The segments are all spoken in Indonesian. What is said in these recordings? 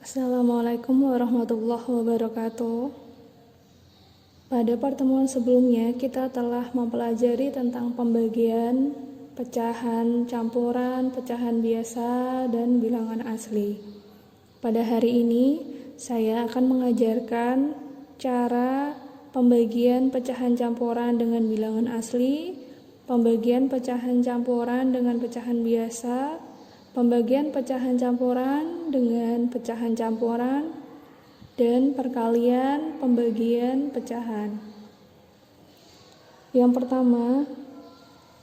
Assalamualaikum warahmatullahi wabarakatuh. Pada pertemuan sebelumnya kita telah mempelajari tentang pembagian pecahan campuran, pecahan biasa, dan bilangan asli. Pada hari ini saya akan mengajarkan cara pembagian pecahan campuran dengan bilangan asli, pembagian pecahan campuran dengan pecahan biasa, pembagian pecahan campuran dengan pecahan campuran, dan perkalian pembagian pecahan. Yang pertama,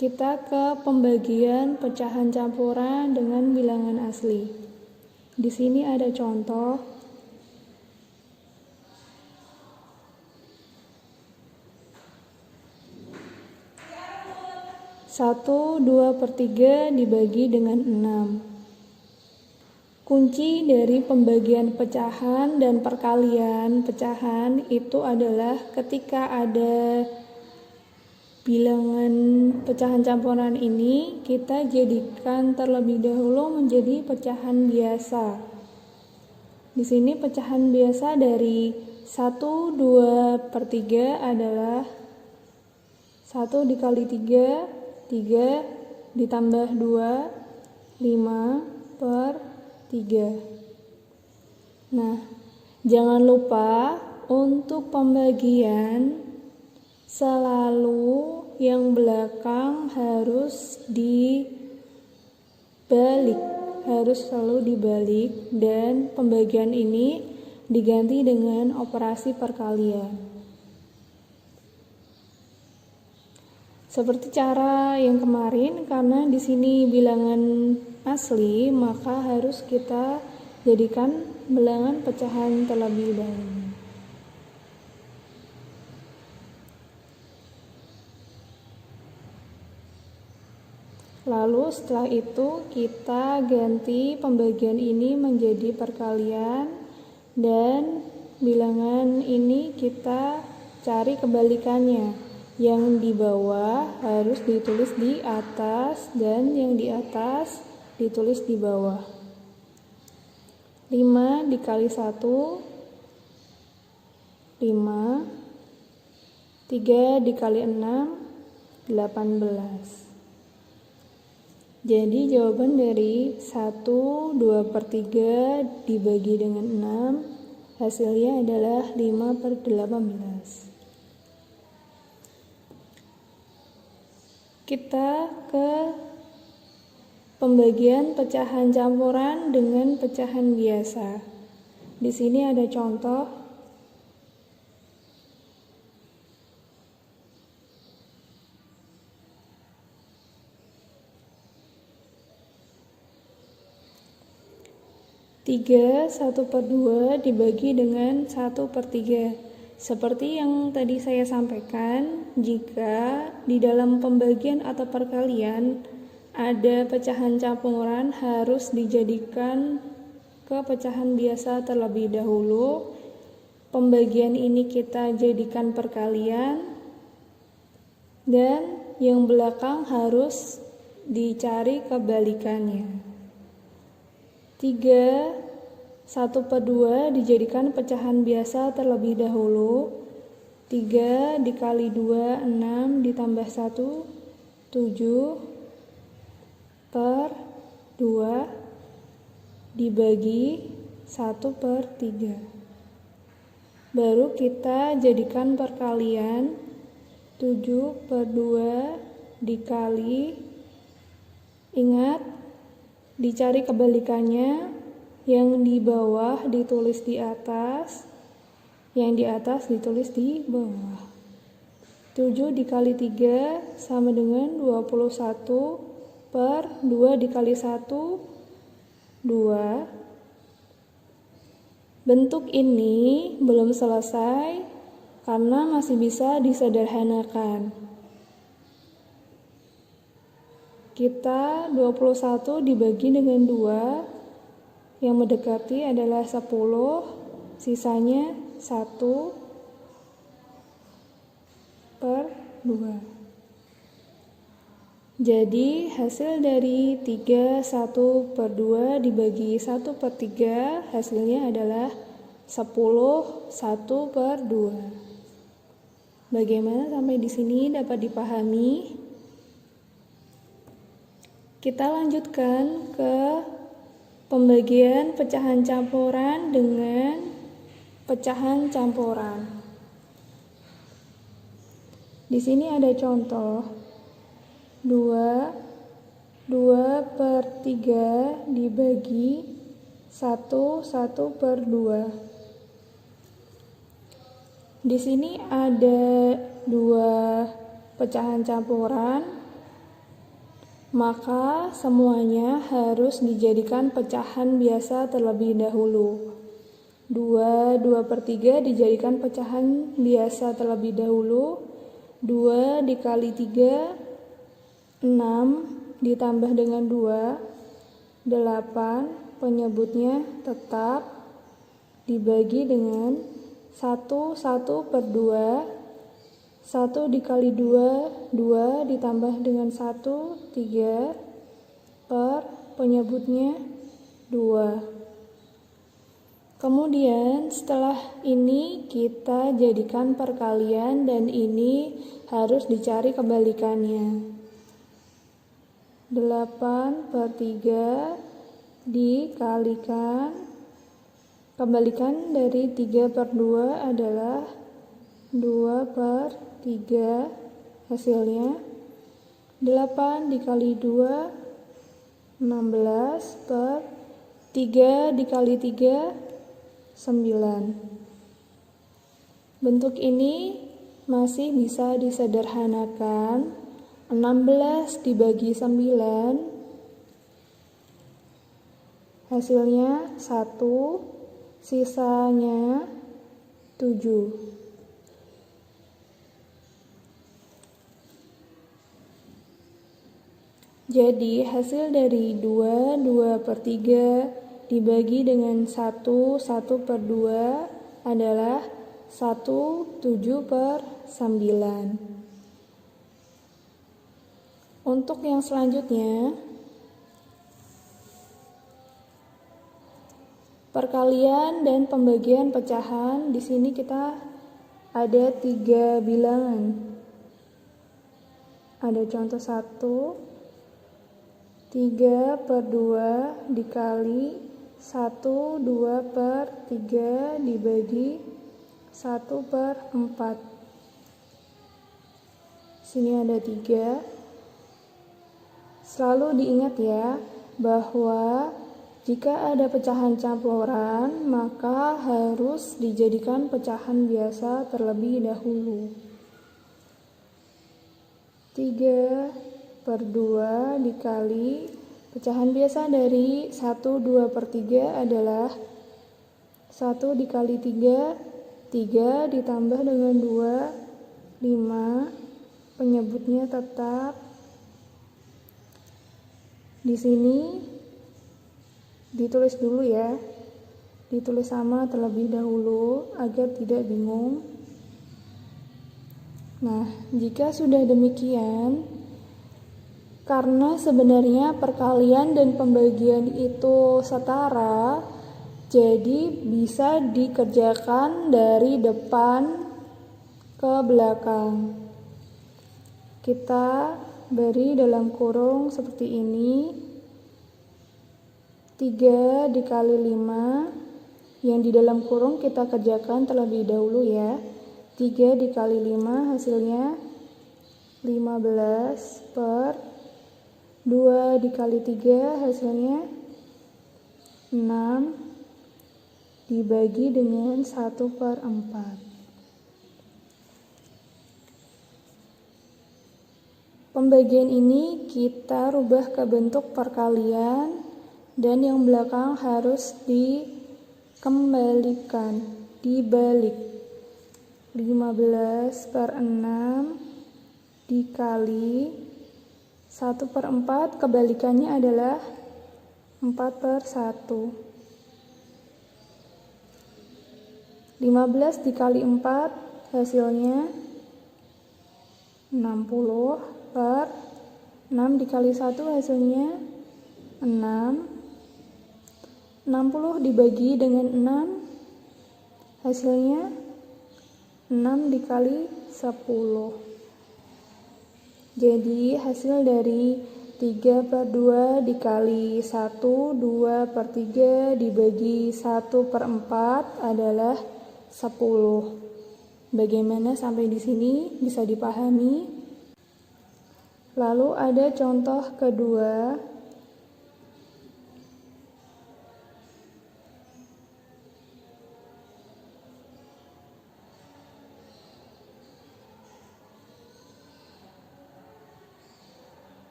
kita ke pembagian pecahan campuran dengan bilangan asli. Di sini ada contoh. 1/2/3 dibagi dengan 6. Kunci dari pembagian pecahan dan perkalian pecahan itu adalah ketika ada bilangan pecahan campuran ini, kita jadikan terlebih dahulu menjadi pecahan biasa. Di sini pecahan biasa dari 1/2/3 adalah 1 dikali 3 ditambah 2, 5/3. Nah, jangan lupa untuk pembagian selalu yang belakang harus dibalik, harus selalu dibalik, dan pembagian ini diganti dengan operasi perkalian. Seperti cara yang kemarin, karena di sini bilangan asli, maka harus kita jadikan bilangan pecahan terlebih dahulu. Lalu setelah itu kita ganti pembagian ini menjadi perkalian, dan bilangan ini kita cari kebalikannya. Yang di bawah harus ditulis di atas, dan yang di atas ditulis di bawah. 5 dikali 1, 5. 3 dikali 6, 18. Jadi jawaban dari 1/2/3 dibagi dengan 6, hasilnya adalah 5/18. Kita ke pembagian pecahan campuran dengan pecahan biasa. Di sini ada contoh. Tiga 1/2 dibagi dengan 1/3. Seperti yang tadi saya sampaikan, jika di dalam pembagian atau perkalian ada pecahan campuran, harus dijadikan ke pecahan biasa terlebih dahulu. Pembagian ini kita jadikan perkalian, dan yang belakang harus dicari kebalikannya. 3 1/2 dijadikan pecahan biasa terlebih dahulu. 3 dikali 2, 6, ditambah 1, 7/2 dibagi 1/3. Baru kita jadikan perkalian. 7/2 dikali, ingat dicari kebalikannya. Yang di bawah ditulis di atas, yang di atas ditulis di bawah. 7 dikali 3 sama dengan 21/2 dikali 1, 2. Bentuk ini belum selesai karena masih bisa disederhanakan. Kita 21 dibagi dengan 2, yang mendekati adalah 10, sisanya 1/2. Jadi hasil dari 3 1/2 dibagi 1/3 hasilnya adalah 10 1/2. Bagaimana sampai di sini dapat dipahami? Kita lanjutkan ke pembagian pecahan campuran dengan pecahan campuran. Di sini ada contoh 2/3 dibagi 1/2. Di sini ada 2 pecahan campuran, maka semuanya harus dijadikan pecahan biasa terlebih dahulu. 2/3 dijadikan pecahan biasa terlebih dahulu. 2 dikali 3 6 ditambah dengan 2 8, penyebutnya tetap, dibagi dengan 1/2. 1 dikali 2 2 ditambah dengan 1 3 per penyebutnya 2. Kemudian setelah ini kita jadikan perkalian dan ini harus dicari kebalikannya. 8/3 dikalikan, kebalikan dari 3/2 adalah 2/3, hasilnya 8 dikali 2 16 per 3 dikali 3 9. Bentuk ini masih bisa disederhanakan. 16 dibagi 9 hasilnya 1, sisanya 7. Jadi hasil dari 2/3 dibagi dengan 1/2 adalah 1/7/9. Untuk yang selanjutnya, perkalian dan pembagian pecahan. Di sini kita ada 3 bilangan. Ada contoh 1, 3/2 dikali 2/3 dibagi 1/4. Sini ada 3. Selalu diingat ya, bahwa jika ada pecahan campuran, maka harus dijadikan pecahan biasa terlebih dahulu. 3/2 dikali, pecahan biasa dari 1/2/3 adalah 1 dikali 3, 3 ditambah dengan 2, 5, penyebutnya tetap. Di sini ditulis dulu ya, ditulis sama terlebih dahulu agar tidak bingung. Nah, jika sudah demikian, karena sebenarnya perkalian dan pembagian itu setara, jadi bisa dikerjakan dari depan ke belakang. Kita beri dalam kurung seperti ini. 3 dikali 5, yang di dalam kurung kita kerjakan terlebih dahulu ya. 3 dikali 5 hasilnya 15 per 2 dikali 3 hasilnya 6 dibagi dengan 1/4. Pembagian ini kita rubah ke bentuk perkalian dan yang belakang harus dikembalikan, dibalik. 15/6 dikali 1/4, kebalikannya adalah 4/1. 15 dikali 4 hasilnya 60 per 6 dikali 1 hasilnya 6. 60 dibagi dengan 6 hasilnya 6 dikali 10. Jadi hasil dari 3/2 dikali 1, 2/3 dibagi 1/4 adalah 10. Bagaimana sampai di sini bisa dipahami? Lalu ada contoh kedua.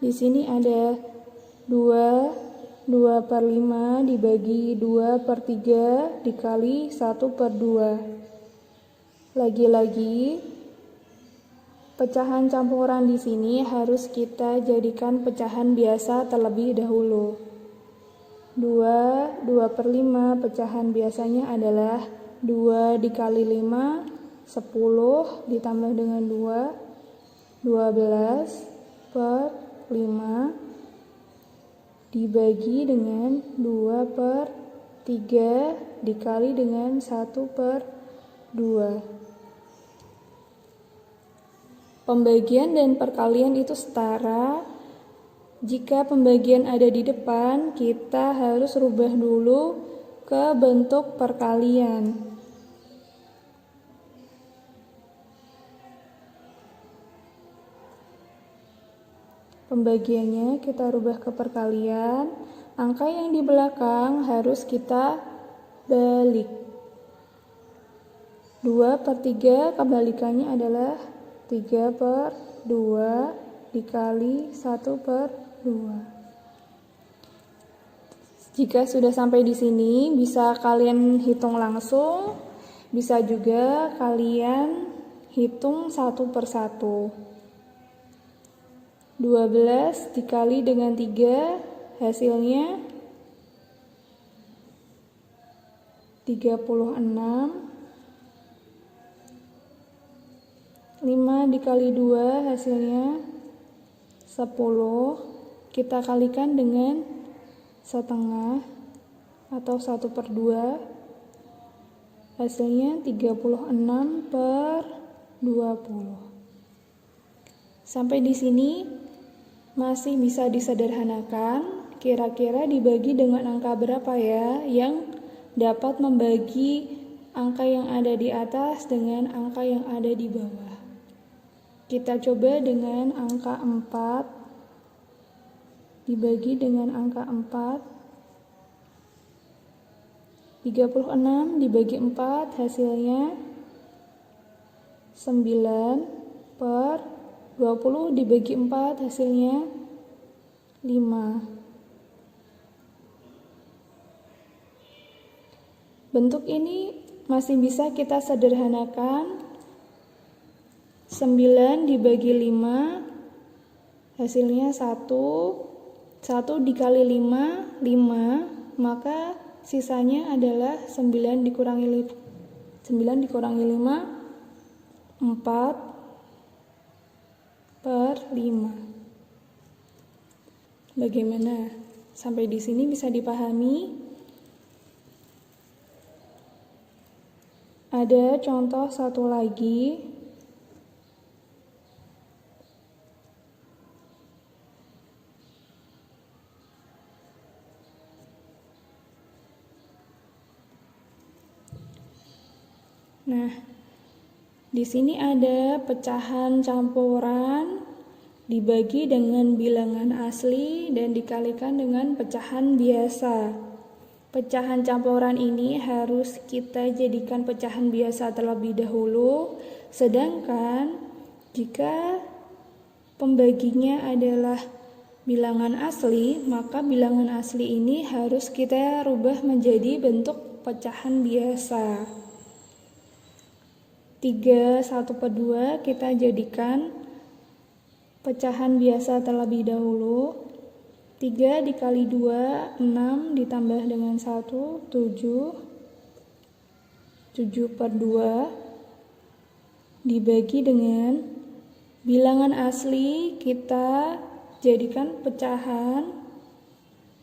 Di sini ada 2/5 dibagi 2/3 dikali 1/2. Lagi-lagi pecahan campuran di sini harus kita jadikan pecahan biasa terlebih dahulu. 2/5 pecahan biasanya adalah 2 dikali 5, 10 ditambah dengan 2, 12/5 dibagi dengan 2/3 dikali dengan 1/2. Pembagian dan perkalian itu setara. Jika pembagian ada di depan, kita harus rubah dulu ke bentuk perkalian. Pembagiannya kita rubah ke perkalian. Angka yang di belakang harus kita balik. 2/3 kebalikannya adalah 3/2 dikali 1/2. Jika sudah sampai di sini, bisa kalian hitung langsung, bisa juga kalian hitung satu persatu. 12 dikali dengan 3 hasilnya 36. 5 dikali 2 hasilnya 10. Kita kalikan dengan setengah atau 1/2. Hasilnya 36/20. Sampai di sini masih bisa disederhanakan. Kira-kira dibagi dengan angka berapa ya yang dapat membagi angka yang ada di atas dengan angka yang ada di bawah? Kita coba dengan angka 4 dibagi dengan angka 4. 36 dibagi 4 hasilnya 9/20 dibagi 4 hasilnya 5. Bentuk ini masih bisa kita sederhanakan. 9 dibagi 5 hasilnya 1. 1 dikali 5, 5, maka sisanya adalah 9 dikurangi 5, 4/5. Bagaimana? Sampai di sini bisa dipahami? Ada contoh satu lagi. Nah, di sini ada pecahan campuran dibagi dengan bilangan asli dan dikalikan dengan pecahan biasa. Pecahan campuran ini harus kita jadikan pecahan biasa terlebih dahulu, sedangkan jika pembaginya adalah bilangan asli, maka bilangan asli ini harus kita rubah menjadi bentuk pecahan biasa. 3 1/2 kita jadikan pecahan biasa terlebih dahulu. 3 dikali 2, 6 ditambah dengan 1, 7. 7/2 dibagi dengan Bilangan asli kita jadikan pecahan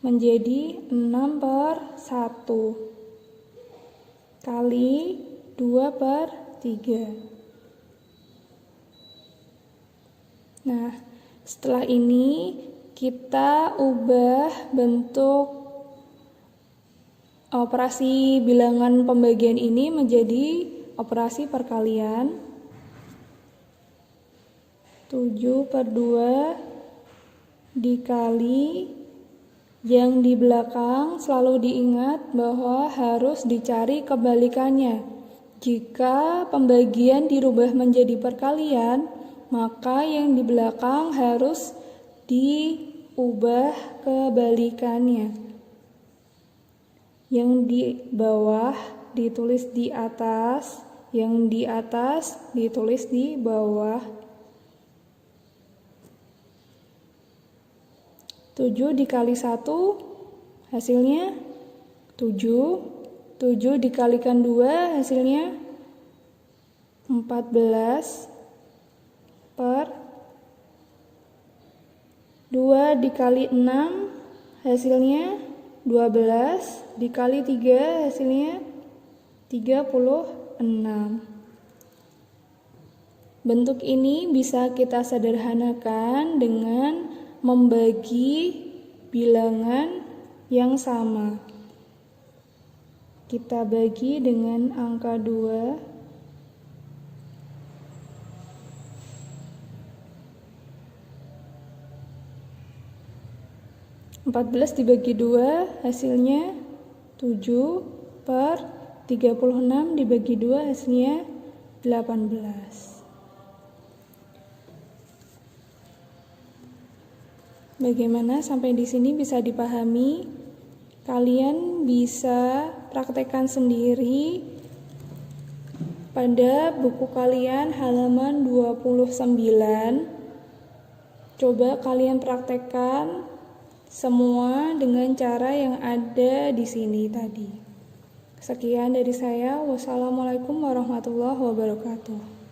menjadi 6/1 kali 2/3. Nah, setelah ini kita ubah bentuk operasi bilangan pembagian ini menjadi operasi perkalian. 7/2 dikali, yang di belakang selalu diingat bahwa harus dicari kebalikannya. Jika pembagian dirubah menjadi perkalian, maka yang di belakang harus diubah kebalikannya. Yang di bawah ditulis di atas, yang di atas ditulis di bawah. 7 dikali 1 hasilnya 7. 7 dikalikan 2 hasilnya 14 per 2 dikali 6 hasilnya 12 dikali 3 hasilnya 36. Bentuk ini bisa kita sederhanakan dengan membagi bilangan yang sama. Kita bagi dengan angka 2. 14 dibagi 2 hasilnya 7 per 36 dibagi 2 hasilnya 18. Bagaimana sampai di sini bisa dipahami? Kalian bisa praktekkan sendiri pada buku kalian halaman 29. Coba kalian praktekkan semua dengan cara yang ada di sini tadi. Sekian dari saya. Wassalamualaikum warahmatullahi wabarakatuh.